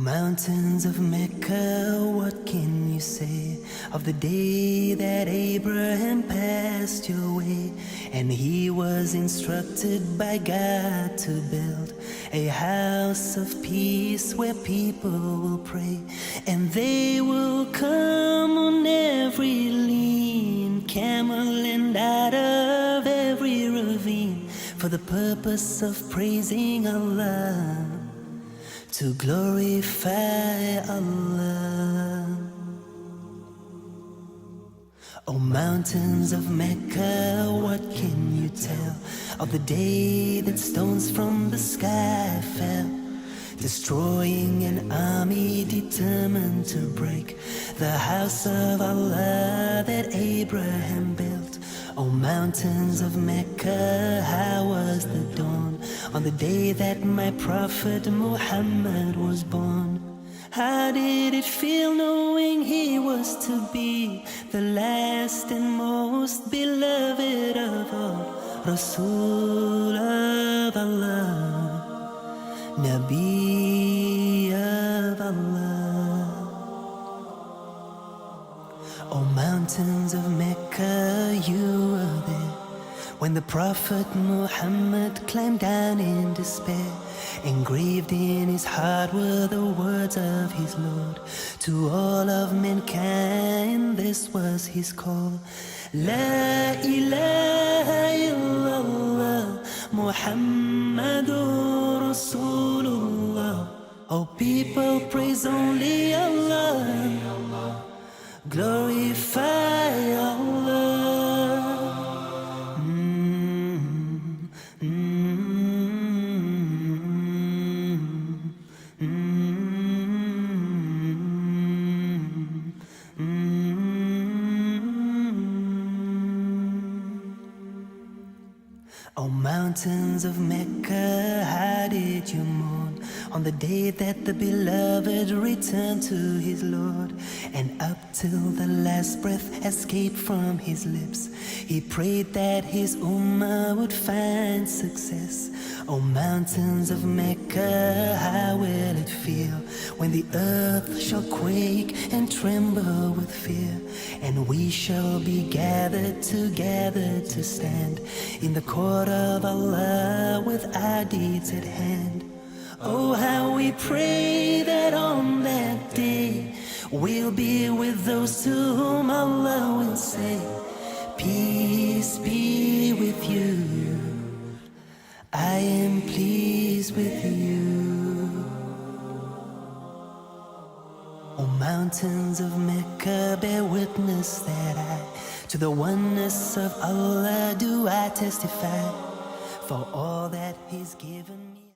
Mountains of Mecca, what can you say of the day that Abraham passed your way? And he was instructed by God to build a house of peace where people will pray, and they will come on every lean camel and out of every ravine for the purpose of praising Allah, to glorify Allah. O mountains of Mecca, what can you tell of the day that stones from the sky fell, destroying an army determined to break the house of Allah that Abraham built? O mountains of Mecca, how was the dawn on the day that my prophet Muhammad was born? How did it feel knowing he was to be the last and most beloved of all, Rasul of Allah, Nabi of Allah? O mountains of Mecca, you were there when the Prophet Muhammad climbed down in despair. Engraved in his heart were the words of his Lord to all of mankind. This was his call: La ilaha illallah, Muhammadur Rasulullah. O people, praise only Allah, glorify Allah. O mountains of Mecca, how did you mourn on the day that the beloved returned to his Lord? And up till the last breath escaped from his lips, he prayed that his ummah would find success. O mountains of Mecca, how will it feel when the earth shall quake and tremble with fear, and we shall be gathered together to stand in the court of Allah with our deeds at hand? Oh, how we pray that on that day we'll be with those to whom Allah will say, peace be with you, I am pleased with you. O mountains of Mecca, bear witness that to the oneness of Allah do I testify, for all that He's given me.